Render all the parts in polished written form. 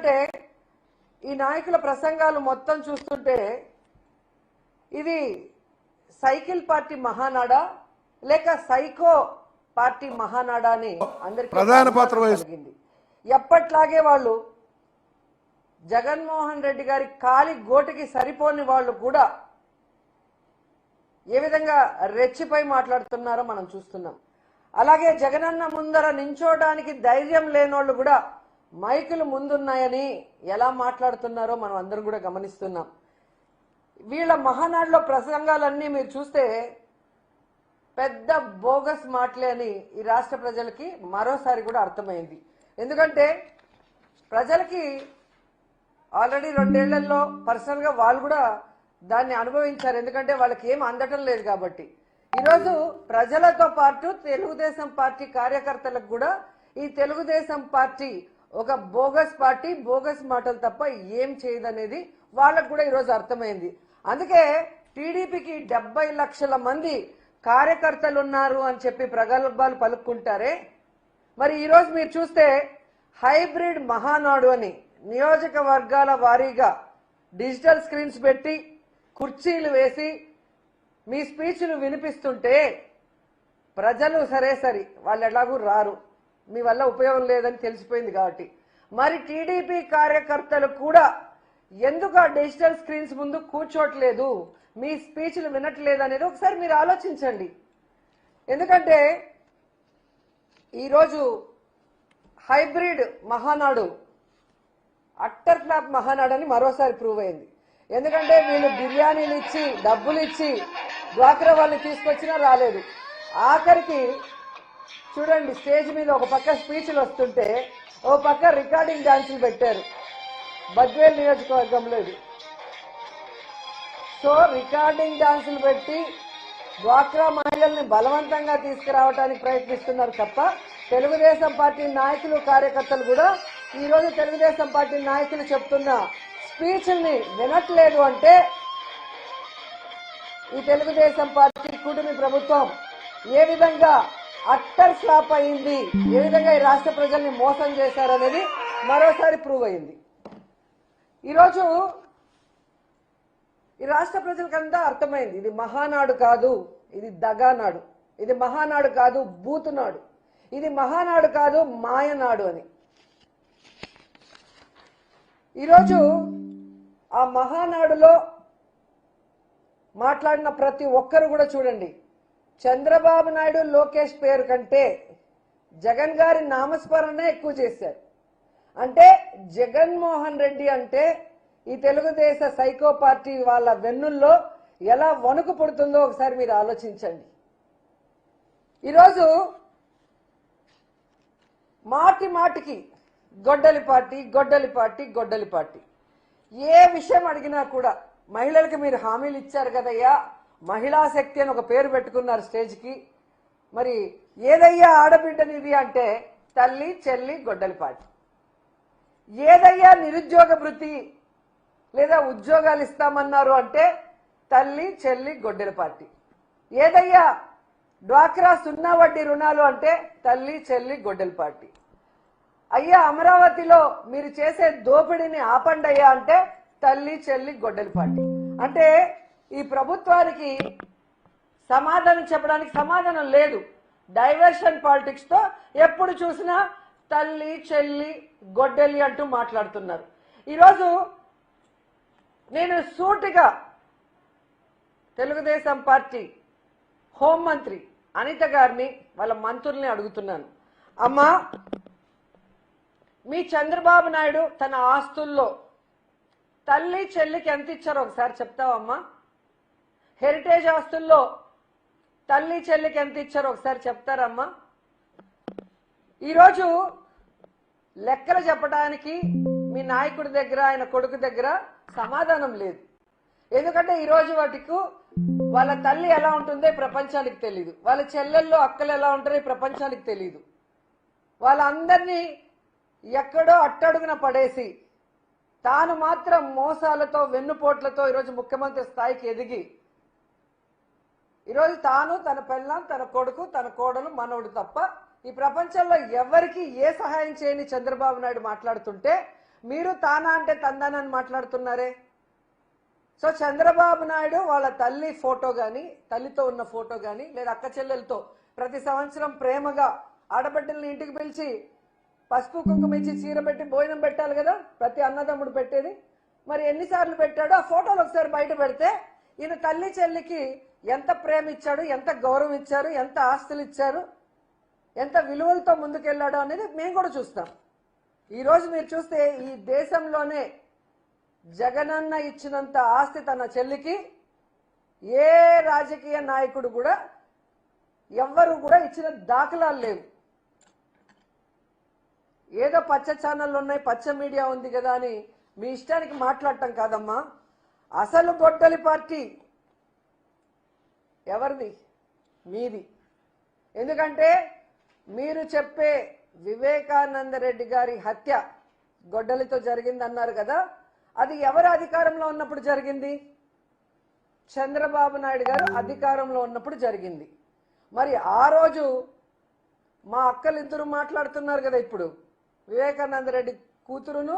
ఎందుకంటే ఈ నాయకుల ప్రసంగాలు మొత్తం చూస్తుంటే ఇది సైకిల్ పార్టీ మహానాడా లేక సైకో పార్టీ మహానాడా అని అందరికీ ప్రధాన పాత్ర వహిస్తుంది. ఎప్పట్లాగే వాళ్ళు జగన్మోహన్ రెడ్డి గారి కాలి గోటికి సరిపోని వాళ్ళు కూడా ఏ విధంగా రెచ్చిపై మాట్లాడుతున్నారో మనం చూస్తున్నాం. అలాగే జగనన్న ముందర నించోడానికి ధైర్యం లేనోళ్ళు కూడా మైకులు ముందున్నాయని ఎలా మాట్లాడుతున్నారో మనం అందరం కూడా గమనిస్తున్నాం. వీళ్ళ మహానాడులో ప్రసంగాలన్నీ మీరు చూస్తే పెద్ద బోగస్ మాటలే అని ఈ రాష్ట్ర ప్రజలకి మరోసారి కూడా అర్థమైంది. ఎందుకంటే ప్రజలకి ఆల్రెడీ 2 ఏళ్లలో పర్సనల్ గా వాళ్ళు కూడా దాన్ని అనుభవించారు. ఎందుకంటే వాళ్ళకి ఏం అందటం లేదు కాబట్టి. ఈరోజు ప్రజలతో పాటు తెలుగుదేశం పార్టీ కార్యకర్తలకు కూడా ఈ తెలుగుదేశం పార్టీ ఒక బోగస్ పార్టీ, బోగస్ మాటలు తప్ప ఏం చేయదనేది వాళ్ళకు కూడా ఈరోజు అర్థమైంది. అందుకే టీడీపీకి 70 లక్షల మంది కార్యకర్తలు ఉన్నారు అని చెప్పి ప్రగల్భాలు పలుకుంటారే, మరి ఈరోజు మీరు చూస్తే హైబ్రిడ్ మహానాడు అని నియోజకవర్గాల వారీగా డిజిటల్ స్క్రీన్స్ పెట్టి కుర్చీలు వేసి మీ స్పీచ్లు వినిపిస్తుంటే ప్రజలు సరే వాళ్ళు ఎలాగూ రారు, మీ వల్ల ఉపయోగం లేదని తెలిసిపోయింది కాబట్టి మరి టీడీపీ కార్యకర్తలు కూడా ఎందుకు ఆ డిజిటల్ స్క్రీన్స్ ముందు కూర్చోట్లేదు, మీ స్పీచ్లు వినట్లేదు అనేది ఒకసారి మీరు ఆలోచించండి. ఎందుకంటే ఈరోజు hybrid Mahanadu utter flop Mahanadu అని మరోసారి ప్రూవ్ అయింది. ఎందుకంటే వీళ్ళు బిర్యానీలు ఇచ్చి డబ్బులు ఇచ్చి డ్వాక్రా వాళ్ళని తీసుకొచ్చినా రాలేదు. ఆఖరికి చూడండి, స్టేజ్ మీద ఒక పక్క స్పీచ్లు వస్తుంటే ఓ పక్క రికార్డింగ్ డాన్సులు పెట్టారు బద్వేల్ నియోజకవర్గంలో. ఇది సో రికార్డింగ్ డాన్సులు పెట్టి డ్వాక్రా మహిళల్ని బలవంతంగా తీసుకురావడానికి ప్రయత్నిస్తున్నారు తప్ప తెలుగుదేశం పార్టీ నాయకులు కార్యకర్తలు కూడా ఈరోజు తెలుగుదేశం పార్టీ నాయకులు చెప్తున్న స్పీచ్ల్ని వినట్లేదు. అంటే ఈ తెలుగుదేశం పార్టీ కూటమి ప్రభుత్వం ఏ విధంగా అట్టర్ ఫ్లాప్ అయింది, ఏ విధంగా ఈ రాష్ట్ర ప్రజల్ని మోసం చేశారనేది మరోసారి ప్రూవ్ అయింది. ఈరోజు ఈ రాష్ట్ర ప్రజలకంతా అర్థమైంది, ఇది మహానాడు కాదు, ఇది దగానాడు, ఇది మహానాడు కాదు బూతునాడు, ఇది మహానాడు కాదు మాయనాడు అని. ఈరోజు ఆ మహానాడులో మాట్లాడిన ప్రతి ఒక్కరు కూడా చూడండి, చంద్రబాబు నాయుడు లోకేష్ పేరు కంటే జగన్ గారి నామస్మరణనే ఎక్కువ చేశారు. అంటే జగన్మోహన్ రెడ్డి అంటే ఈ తెలుగుదేశ సైకో పార్టీ వాళ్ళ వెన్నుల్లో ఎలా వణుకు పుడుతుందో ఒకసారి మీరు ఆలోచించండి. ఈరోజు మాటి మాటికి గొడ్డలి పార్టీ, గొడ్డలి పార్టీ, గొడ్డలి పార్టీ, ఏ విషయం అడిగినా కూడా మహిళలకు మీరు హామీలు ఇచ్చారు కదయ్యా, మహిళా శక్తి అని ఒక పేరు పెట్టుకున్నారు స్టేజ్కి. మరి ఏదయ్యా ఆడబిడ్డనిది అంటే తల్లి చెల్లి గొడ్డలి పార్టీ. ఏదయ్యా నిరుద్యోగ భృతి లేదా ఉద్యోగాలు ఇస్తామన్నారు అంటే తల్లి చెల్లి గొడ్డలి పార్టీ. ఏదయ్యా డ్వాక్రా 0 వడ్డీ రుణాలు అంటే తల్లి చెల్లి గొడ్డలి పార్టీ. అయ్యా అమరావతిలో మీరు చేసే దోపిడీని ఆపండయ్యా అంటే తల్లి చెల్లి గొడ్డలి పార్టీ. అంటే ఈ ప్రభుత్వానికి సమాధానం చెప్పడానికి సమాధానం లేదు. డైవర్షన్ పాలిటిక్స్ తో ఎప్పుడు చూసినా తల్లి చెల్లి గొడ్డలి అంటూ మాట్లాడుతున్నారు. ఈరోజు నేను సూటిగా తెలుగుదేశం పార్టీ హోంమంత్రి అనిత గారిని వాళ్ళ మంత్రుల్ని అడుగుతున్నాను, అమ్మా మీ చంద్రబాబు నాయుడు తన ఆస్తుల్లో తల్లి చెల్లికి ఎంత ఇచ్చారో ఒకసారి చెప్తావమ్మా? హెరిటేజ్ ఆస్తుల్లో తల్లి చెల్లికి ఎంత ఇచ్చారో ఒకసారి చెప్తారమ్మా? ఈరోజు లెక్కలు చెప్పడానికి మీ నాయకుడి దగ్గర ఆయన కొడుకు దగ్గర సమాధానం లేదు. ఎందుకంటే ఈరోజు వాటికి వాళ్ళ తల్లి ఎలా ఉంటుందో ప్రపంచానికి తెలియదు, వాళ్ళ చెల్లెళ్ళు అక్కలు ఎలా ఉంటారో ప్రపంచానికి తెలియదు. వాళ్ళందరినీ ఎక్కడో అట్టడుగున పడేసి తాను మాత్రం మోసాలతో వెన్నుపోట్లతో ఈరోజు ముఖ్యమంత్రి స్థాయికి ఎదిగి ఈరోజు తాను తన పెళ్ళాం తన కొడుకు తన కోడలు మనోడు తప్ప ఈ ప్రపంచంలో ఎవరికి ఏ సహాయం చేయని చంద్రబాబు నాయుడు మాట్లాడుతుంటే మీరు తానా అంటే తందానని మాట్లాడుతున్నారే. సో చంద్రబాబు నాయుడు వాళ్ళ తల్లి ఫోటో కానీ, తల్లితో ఉన్న ఫోటో కానీ, లేదా అక్క చెల్లెలతో ప్రతి సంవత్సరం ప్రేమగా ఆడబిడ్డల్ని ఇంటికి పిలిచి పసుపు కుంకుమ ఇచ్చి చీర పెట్టి భోజనం పెట్టాలి కదా ప్రతి అన్నదమ్ముడు పెట్టేది. మరి ఎన్నిసార్లు పెట్టాడో ఆ ఫోటోలు ఒకసారి బయట పెడితే ఈయన తల్లి చెల్లికి ఎంత ప్రేమ ఇచ్చాడు, ఎంత గౌరవం ఇచ్చారు, ఎంత ఆస్తులు ఇచ్చారు, ఎంత విలువలతో ముందుకెళ్ళాడో అనేది మేము కూడా చూస్తాం. ఈరోజు మీరు చూస్తే ఈ దేశంలోనే జగనన్న ఇచ్చినంత ఆస్తి తన చెల్లికి ఏ రాజకీయ నాయకుడు కూడా ఎవ్వరు కూడా ఇచ్చిన దాఖలాలు లేవు. ఏదో పచ్చ ఛానళ్ళు ఉన్నాయి, పచ్చ మీడియా ఉంది కదా అని మీ ఇష్టానికి మాట్లాడటం కాదమ్మా. అసలు గొడ్డలి పార్టీ ఎవరిది? మీది. ఎందుకంటే మీరు చెప్పే వివేకానంద రెడ్డి గారి హత్య గొడ్డలితో జరిగింది అన్నారు కదా, అది ఎవరు అధికారంలో ఉన్నప్పుడు జరిగింది? చంద్రబాబు నాయుడు గారు అధికారంలో ఉన్నప్పుడు జరిగింది. మరి ఆ రోజు మా అక్కలిద్దరు మాట్లాడుతున్నారు కదా, ఇప్పుడు వివేకానంద రెడ్డి కూతురును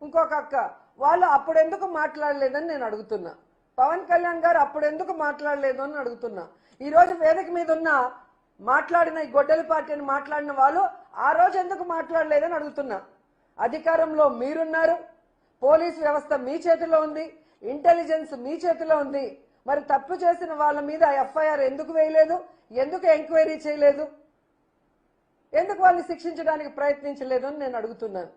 ఇంకొక అక్క, వాళ్ళు అప్పుడెందుకు మాట్లాడలేదని నేను అడుగుతున్నా. పవన్ కళ్యాణ్ గారు అప్పుడెందుకు మాట్లాడలేదు అని అడుగుతున్నా. ఈరోజు వేదిక మీద ఉన్న మాట్లాడిన ఈ గొడ్డలి పార్టీని మాట్లాడిన వాళ్ళు ఆ రోజు ఎందుకు మాట్లాడలేదని అడుగుతున్నా. అధికారంలో మీరున్నారు, పోలీస్ వ్యవస్థ మీ చేతిలో ఉంది, ఇంటెలిజెన్స్ మీ చేతిలో ఉంది. మరి తప్పు చేసిన వాళ్ళ మీద ఎఫ్ఐఆర్ ఎందుకు వేయలేదు? ఎందుకు ఎంక్వైరీ చేయలేదు? ఎందుకు వాళ్ళని శిక్షించడానికి ప్రయత్నించలేదు అని నేను అడుగుతున్నాను.